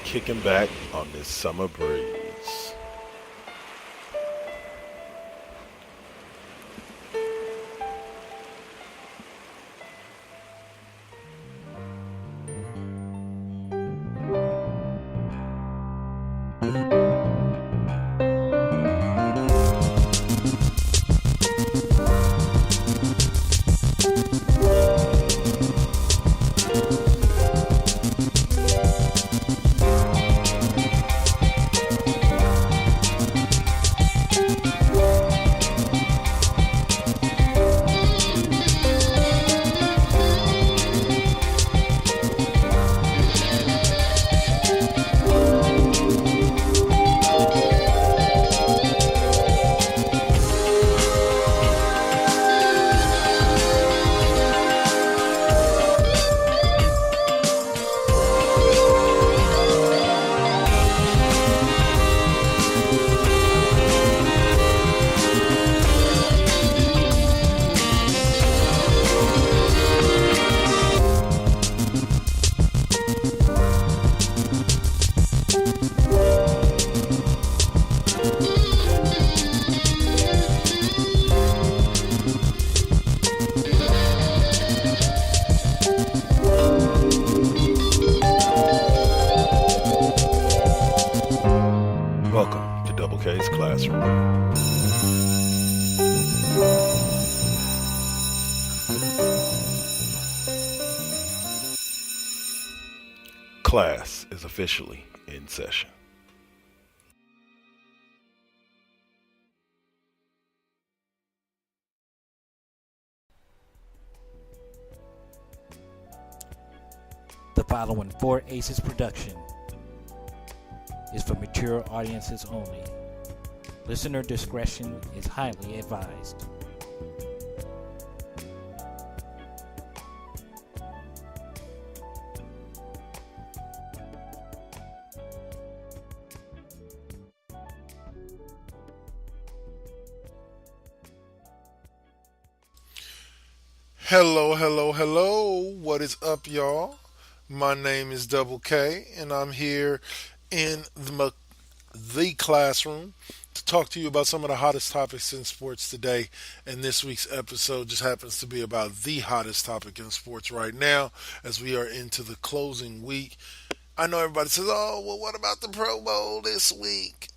kicking back on this summer breeze. Welcome to Double K's Classroom. Class is officially in session. The following Four Aces production is for mature audiences only. Listener discretion is highly advised. Hello. What is up, y'all? My name is Double K, and I'm here in the classroom to talk to you about some of the hottest topics in sports today. And this week's episode just happens to be about the hottest topic in sports right now as we are into the closing week. I know everybody says, oh, well, what about the Pro Bowl this week?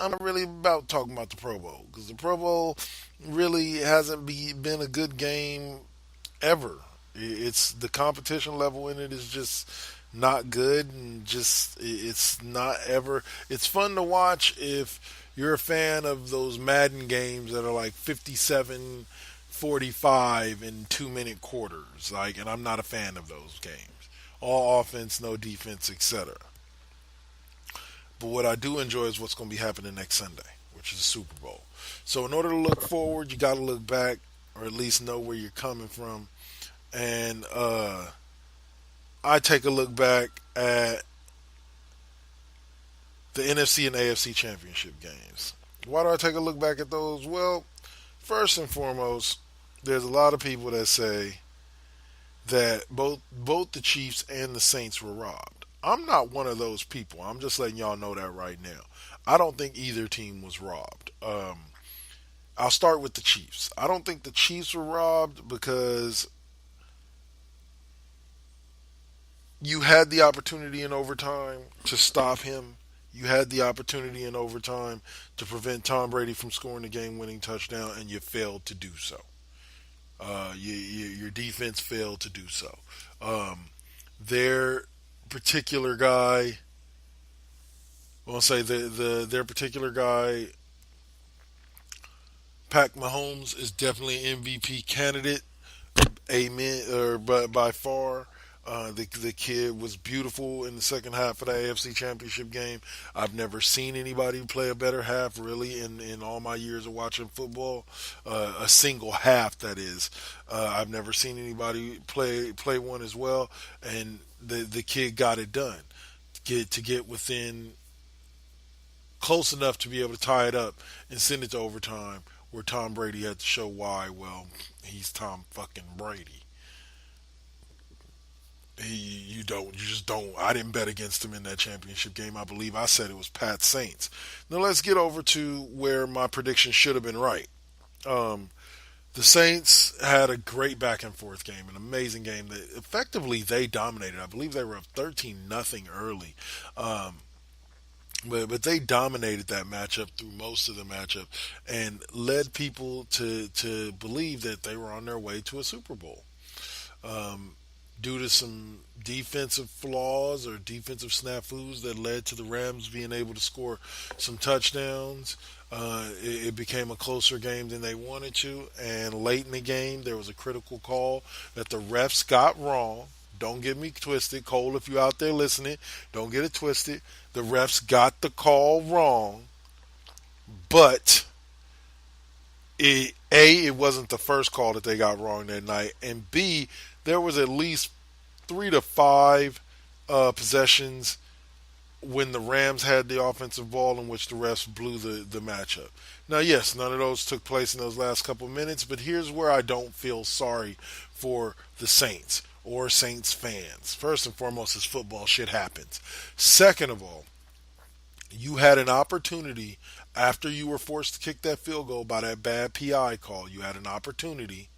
I'm not really about talking about the Pro Bowl because the Pro Bowl really hasn't been a good game ever. It's the competition level in it is just not good, and just it's not ever. It's fun to watch if you're a fan of those Madden games that are like 57-45 in 2-minute quarters. And I'm not a fan of those games. All offense, no defense, etc. But what I do enjoy is what's going to be happening next Sunday, which is the Super Bowl. So in order to look forward, you got to look back, or at least know where you're coming from. And I take a look back at the NFC and AFC Championship games. Why do I take a look back at those? Well, first and foremost, there's a lot of people that say that both the Chiefs and the Saints were robbed. I'm not one of those people. I'm just letting y'all know that right now. I don't think either team was robbed. I'll start with the Chiefs. I don't think the Chiefs were robbed because you had the opportunity in overtime to stop him. You had the opportunity in overtime to prevent Tom Brady from scoring the game-winning touchdown, and you failed to do so. Your defense failed to do so. Their particular guy, their particular guy, Pat Mahomes, is definitely an MVP candidate. Amen. But by far. The kid was beautiful in the second half of the AFC Championship game. I've never seen anybody play a better half, really, in all my years of watching football. A single half, that is. I've never seen anybody play one as well, and the kid got it done. To get within close enough to be able to tie it up and send it to overtime, where Tom Brady had to show why. Well, he's Tom fucking Brady. You just don't. I didn't bet against him in that championship game. I believe I said it was Pat Saints. Now let's get over to where my prediction should have been right. The Saints had a great back and forth game, an amazing game that effectively they dominated. I believe they were up 13-0 early. But they dominated that matchup through most of the matchup and led people to believe that they were on their way to a Super Bowl. Due to some defensive flaws or defensive snafus that led to the Rams being able to score some touchdowns, it became a closer game than they wanted to. And late in the game, there was a critical call that the refs got wrong. Don't get me twisted. Cole, if you're out there listening, don't get it twisted. The refs got the call wrong, but it wasn't the first call that they got wrong that night, and B, there was at least 3 to 5 possessions when the Rams had the offensive ball in which the refs blew the matchup. Now, yes, none of those took place in those last couple minutes, but here's where I don't feel sorry for the Saints or Saints fans. First and foremost, is football. Shit happens. Second of all, you had an opportunity after you were forced to kick that field goal by that bad PI call. You had an opportunity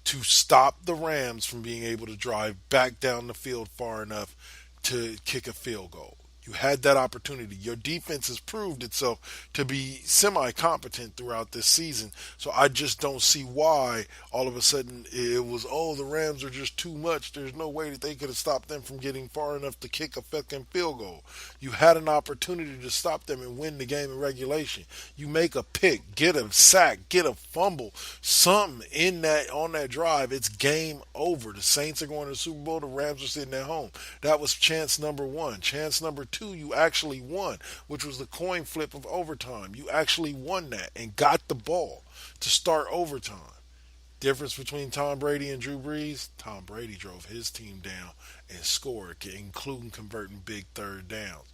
to stop the Rams from being able to drive back down the field far enough to kick a field goal. You had that opportunity. Your defense has proved itself to be semi-competent throughout this season. So I just don't see why all of a sudden it was, the Rams are just too much. There's no way that they could have stopped them from getting far enough to kick a fucking field goal. You had an opportunity to stop them and win the game in regulation. You make a pick, get a sack, get a fumble, something on that drive. It's game over. The Saints are going to the Super Bowl. The Rams are sitting at home. That was chance number one. Chance number two, you actually won, which was the coin flip of overtime. You actually won that and got the ball to start overtime. Difference between Tom Brady and Drew Brees, Tom Brady drove his team down and scored, including converting big third downs.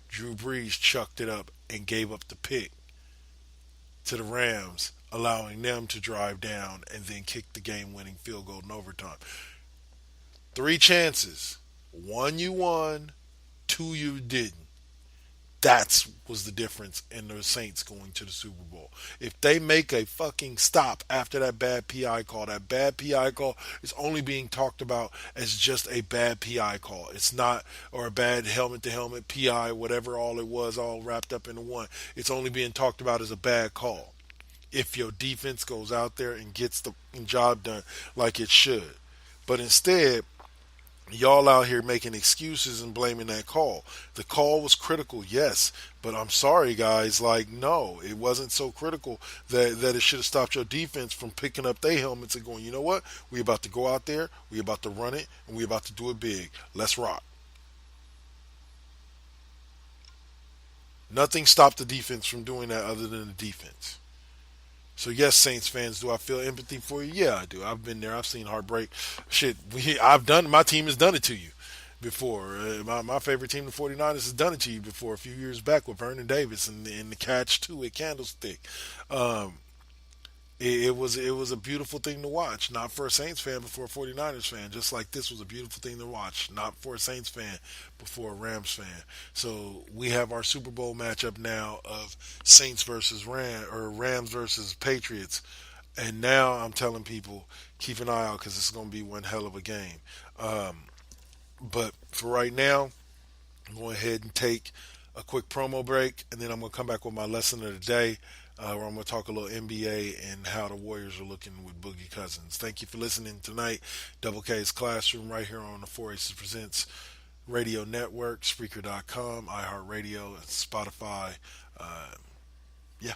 Drew Brees chucked it up and gave up the pick to the Rams, allowing them to drive down and then kick the game-winning field goal in overtime. 3 chances. 1 you won, 2 you didn't. That was the difference in the Saints going to the Super Bowl. If they make a fucking stop after that bad PI call is only being talked about as just a bad PI call. It's not, or a bad helmet-to-helmet PI, whatever all it was, all wrapped up into one. It's only being talked about as a bad call. If your defense goes out there and gets the job done like it should. But instead, y'all out here making excuses and blaming that call. The call was critical, yes, but I'm sorry, guys. No, it wasn't so critical that it should have stopped your defense from picking up their helmets and going, you know what? We about to go out there, we about to run it, and we about to do it big. Let's rock. Nothing stopped the defense from doing that other than the defense. So yes, Saints fans, do I feel empathy for you? Yeah, I do. I've been there. I've seen heartbreak. Shit, my team has done it to you before. My favorite team, the 49ers, has done it to you before a few years back with Vernon Davis and the catch two at Candlestick. It was a beautiful thing to watch, not for a Saints fan, but for a 49ers fan. Just like this was a beautiful thing to watch, not for a Saints fan, but for a Rams fan. So we have our Super Bowl matchup now of Saints versus Rams versus Patriots. And now I'm telling people, keep an eye out because it's going to be one hell of a game. But for right now, I'm going ahead and take a quick promo break, and then I'm going to come back with my lesson of the day. Where I'm going to talk a little NBA and how the Warriors are looking with Boogie Cousins. Thank you for listening tonight. Double K's Classroom right here on the 4 Aces Presents Radio Network, Spreaker.com, iHeartRadio, Spotify. Yeah.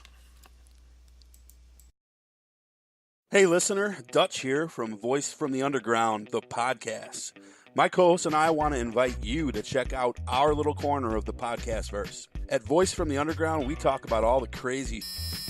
Hey listener, Dutch here from Voice from the Underground, the podcast. My co-host and I want to invite you to check out our little corner of the podcast verse. At Voice from the Underground, we talk about all the crazy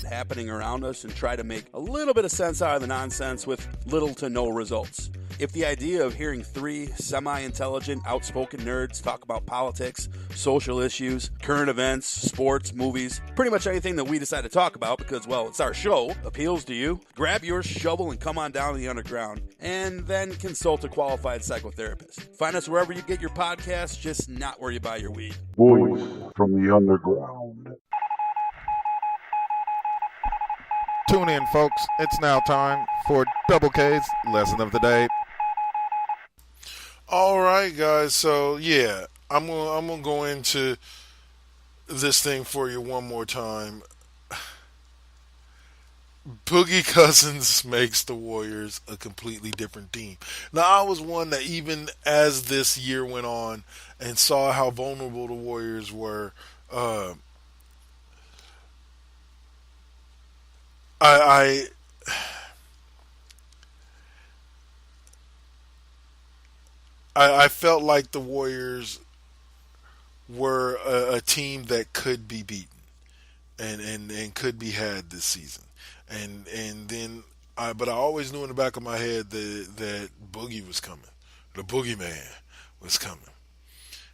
happening around us and try to make a little bit of sense out of the nonsense with little to no results. If the idea of hearing three semi-intelligent, outspoken nerds talk about politics, social issues, current events, sports, movies, pretty much anything that we decide to talk about because, well, it's our show, appeals to you, grab your shovel and come on down to the underground, and then consult a qualified psychotherapist. Find us wherever you get your podcasts, just not where you buy your weed. Voice from the underground. Tune in, folks. It's now time for Double K's Lesson of the Day. All right, guys. So yeah, I'm gonna go into this thing for you one more time. Boogie Cousins makes the Warriors a completely different team. Now, I was one that even as this year went on and saw how vulnerable the Warriors were, I felt like the Warriors were a team that could be beaten and could be had this season. And then but I always knew in the back of my head that Boogie was coming. The Boogeyman was coming.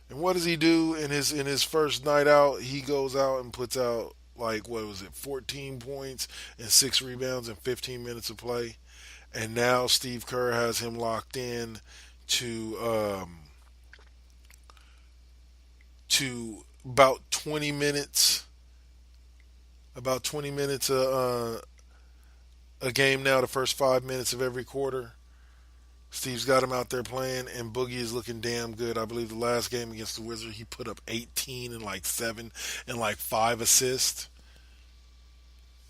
And what does he do in his first night out? He goes out and puts out 14 points and 6 rebounds in 15 minutes of play. And now Steve Kerr has him locked in to about 20 minutes a game now, the first 5 minutes of every quarter. Steve's got him out there playing, and Boogie is looking damn good. I believe the last game against the Wizards, he put up 18 and 7 and 5 assists.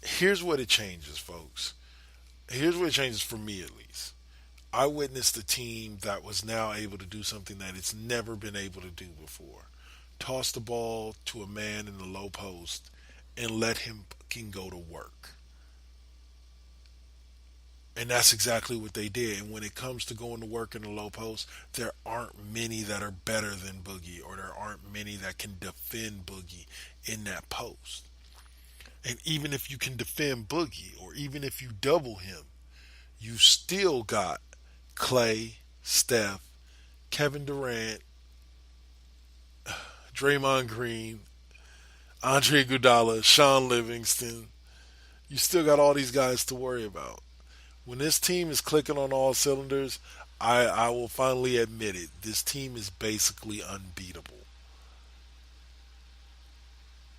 Here's what it changes, folks. Here's what it changes for me, at least. I witnessed a team that was now able to do something that it's never been able to do before. Toss the ball to a man in the low post and let him fucking go to work. And that's exactly what they did. And when it comes to going to work in the low post, there aren't many that are better than Boogie, or there aren't many that can defend Boogie in that post. And even if you can defend Boogie, or even if you double him, you still got Clay, Steph, Kevin Durant, Draymond Green, Andre Iguodala, Sean Livingston. You still got all these guys to worry about. When this team is clicking on all cylinders, I will finally admit it. This team is basically unbeatable.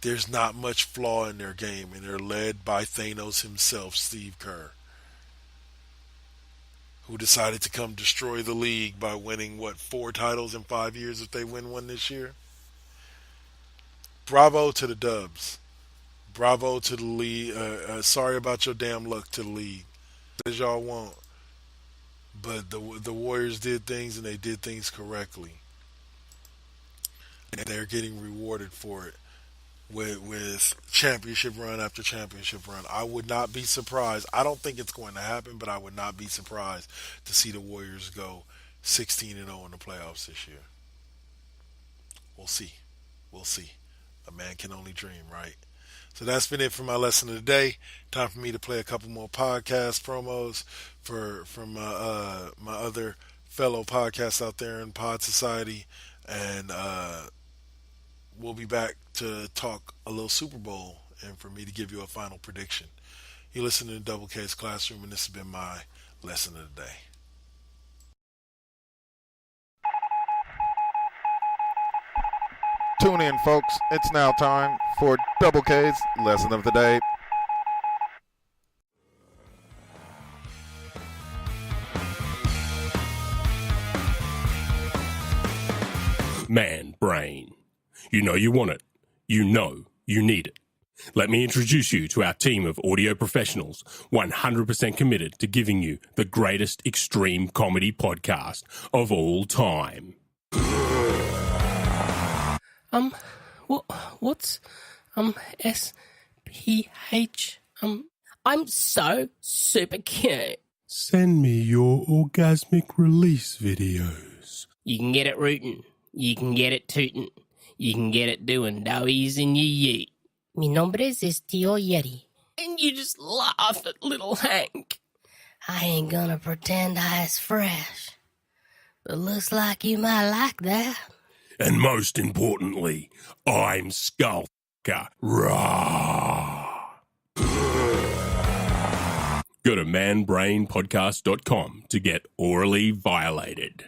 There's not much flaw in their game, and they're led by Thanos himself, Steve Kerr, who decided to come destroy the league by winning, 4 titles in 5 years if they win one this year? Bravo to the Dubs. Bravo to the league. Sorry about your damn luck to the league. As y'all want. But the Warriors did things, and they did things correctly. And they're getting rewarded for it with championship run after championship run. I would not be surprised. I don't think it's going to happen, but I would not be surprised to see the Warriors go 16-0 in the playoffs this year. We'll see. We'll see. A man can only dream, right? So that's been it for my lesson of the day. Time for me to play a couple more podcast promos from my other fellow podcasts out there in Pod Society. And we'll be back to talk a little Super Bowl and for me to give you a final prediction. You're listening to Double K's Classroom, and this has been my lesson of the day. Tune in, folks. It's now time for Double K's Lesson of the Day. Man brain. You know you want it. You know you need it. Let me introduce you to our team of audio professionals, 100% committed to giving you the greatest extreme comedy podcast of all time. What's SPH? I'm so super cute. Send me your orgasmic release videos. You can get it rootin', you can get it tootin', you can get it doing doughies in your yeet. Mi nombre es Tío Yeti. And you just laugh at little Hank. I ain't gonna pretend I is fresh, but looks like you might like that. And most importantly, I'm Skullfucker. Rah! Go to manbrainpodcast.com to get orally violated.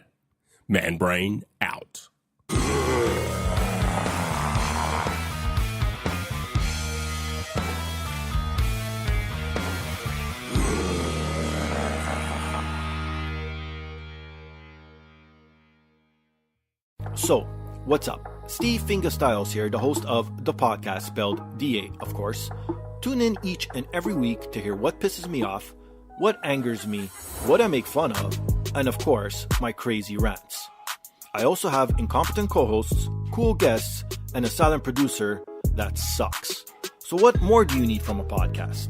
Manbrain out. So, what's up? Steve Fingerstyles here, the host of the podcast, spelled DA, of course. Tune in each and every week to hear what pisses me off, what angers me, what I make fun of, and of course, my crazy rants. I also have incompetent co-hosts, cool guests, and a silent producer that sucks. So what more do you need from a podcast?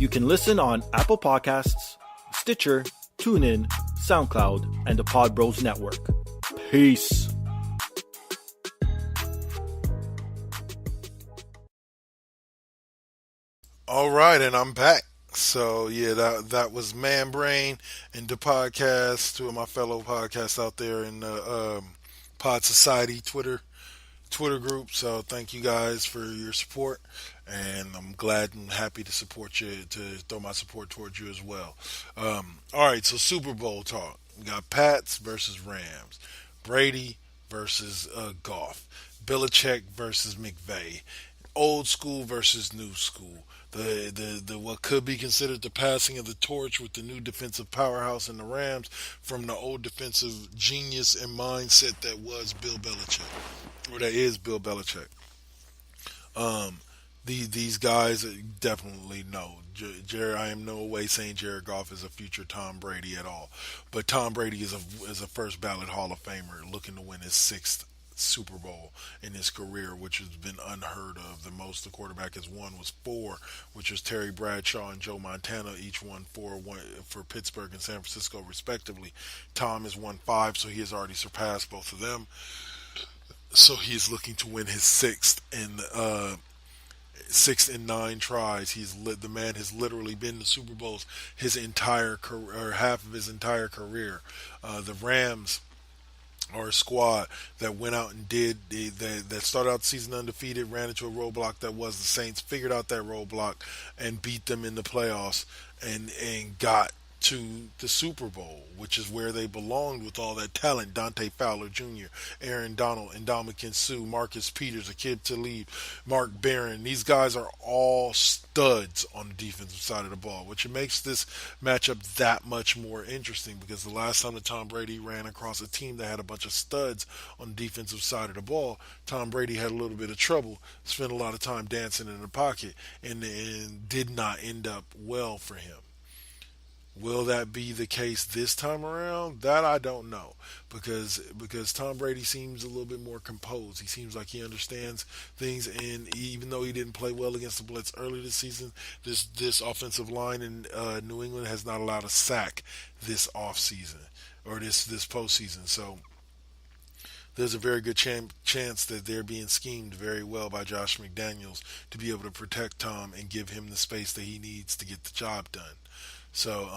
You can listen on Apple Podcasts, Stitcher, TuneIn, SoundCloud, and the Pod Bros Network. Peace. All right, and I'm back. So yeah, that was Man Brain and the podcast. Two of my fellow podcasts out there in the Pod Society Twitter group. So thank you guys for your support, and I'm glad and happy to support you, to throw my support towards you as well. All right, so Super Bowl talk. We got Pats versus Rams, Brady versus Goff, Belichick versus McVay, old school versus new school. The what could be considered the passing of the torch with the new defensive powerhouse in the Rams from the old defensive genius and mindset that was Bill Belichick, or that is Bill Belichick. These guys definitely know. I am no way saying Jared Goff is a future Tom Brady at all, but Tom Brady is a first ballot Hall of Famer looking to win his sixth Super Bowl in his career, which has been unheard of. The most the quarterback has won was 4, which was Terry Bradshaw and Joe Montana, each won 4 for Pittsburgh and San Francisco respectively. Tom has won 5, so he has already surpassed both of them. So he's looking to win his sixth in 9 tries. The man has literally been to Super Bowls his entire career, or half of his entire career. The Rams are a squad that went out and that started out the season undefeated, ran into a roadblock that was the Saints, figured out that roadblock and beat them in the playoffs, and got to the Super Bowl, which is where they belonged with all that talent. Dante Fowler Jr., Aaron Donald, Ndamukong Suh, Marcus Peters, Aqib Talib, Mark Barron. These guys are all studs on the defensive side of the ball, which makes this matchup that much more interesting, because the last time that Tom Brady ran across a team that had a bunch of studs on the defensive side of the ball, Tom Brady had a little bit of trouble, spent a lot of time dancing in the pocket, and did not end up well for him. Will that be the case this time around? That I don't know, because Tom Brady seems a little bit more composed. He seems like he understands things, and even though he didn't play well against the blitz early this season, this offensive line in New England has not allowed a sack this offseason, or this postseason. So there's a very good chance that they're being schemed very well by Josh McDaniels to be able to protect Tom and give him the space that he needs to get the job done. So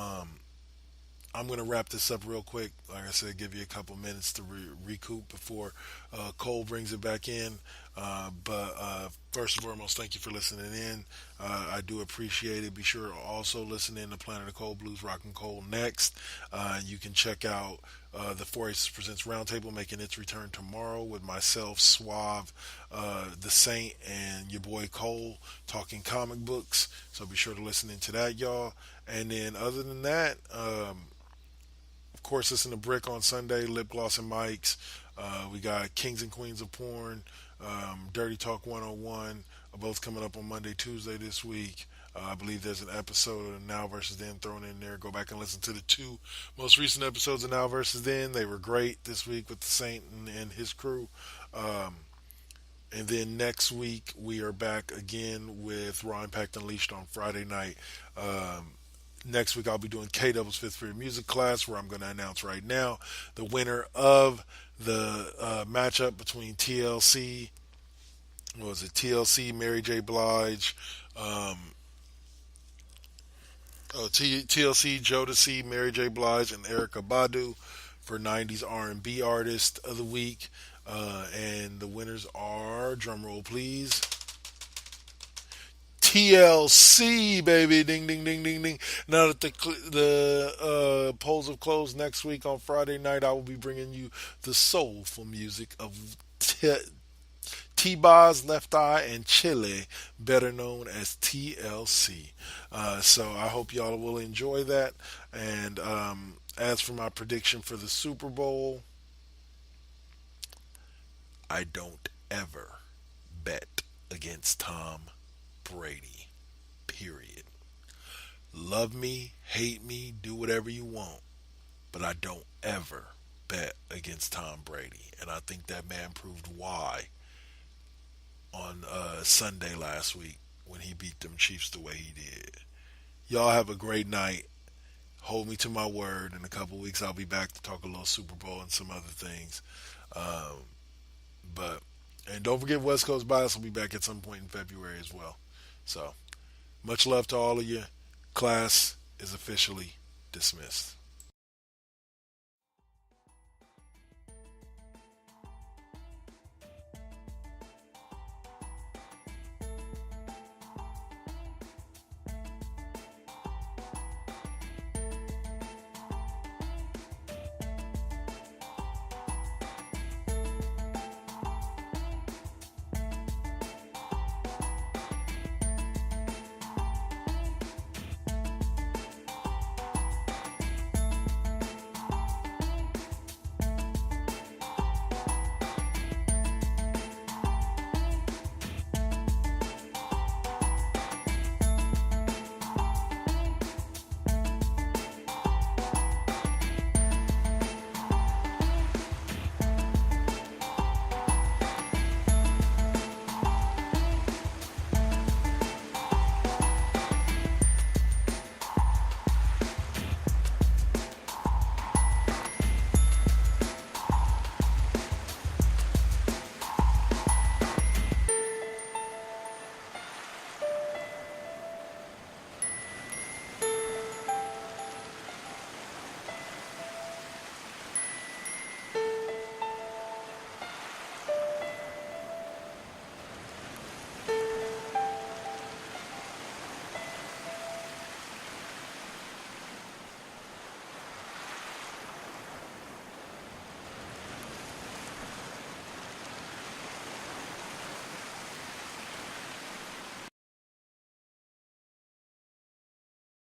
I'm going to wrap this up real quick. Like I said, give you a couple minutes to recoup before Cole brings it back in. But first and foremost, thank you for listening in. I do appreciate it. Be sure to also listen in to Planet of Cole Blues Rock and Cole next. You can check out the 4 Aces Presents Roundtable making its return tomorrow with myself, Suave, the Saint, and your boy Cole talking comic books. So be sure to listen into that, y'all. And then other than that, of course, listen to Brick on Sunday, Lip Gloss and Mics. We got Kings and Queens of Porn, Dirty Talk 101, both coming up on Monday, Tuesday this week. I believe there's an episode of Now vs. Then thrown in there. Go back and listen to the 2 most recent episodes of Now vs. Then. They were great this week with the Saint and his crew. And then next week, we are back again with Raw Impact Unleashed on Friday night. Next week, I'll be doing K-Double's 5th period music class, where I'm going to announce right now the winner of the matchup between TLC, Mary J. Blige, TLC, Jodeci, Mary J. Blige, and Erica Badu for 90s R&B Artist of the Week. And the winners are, drumroll please, TLC, baby. Ding, ding, ding, ding, ding. Now that the polls have closed, next week on Friday night, I will be bringing you the soulful music of T-Boz, Left Eye, and Chile, better known as TLC. So I hope y'all will enjoy that. And as for my prediction for the Super Bowl, I don't ever bet against Tom Brady. Period. Love me, hate me, do whatever you want, but I don't ever bet against Tom Brady. And I think that man proved why on Sunday last week when he beat them Chiefs the way he did. Y'all have a great night. Hold me to my word. In a couple weeks, I'll be back to talk a little Super Bowl and some other things. And don't forget West Coast Bias will be back at some point in February as well. So, much love to all of you. Class is officially dismissed.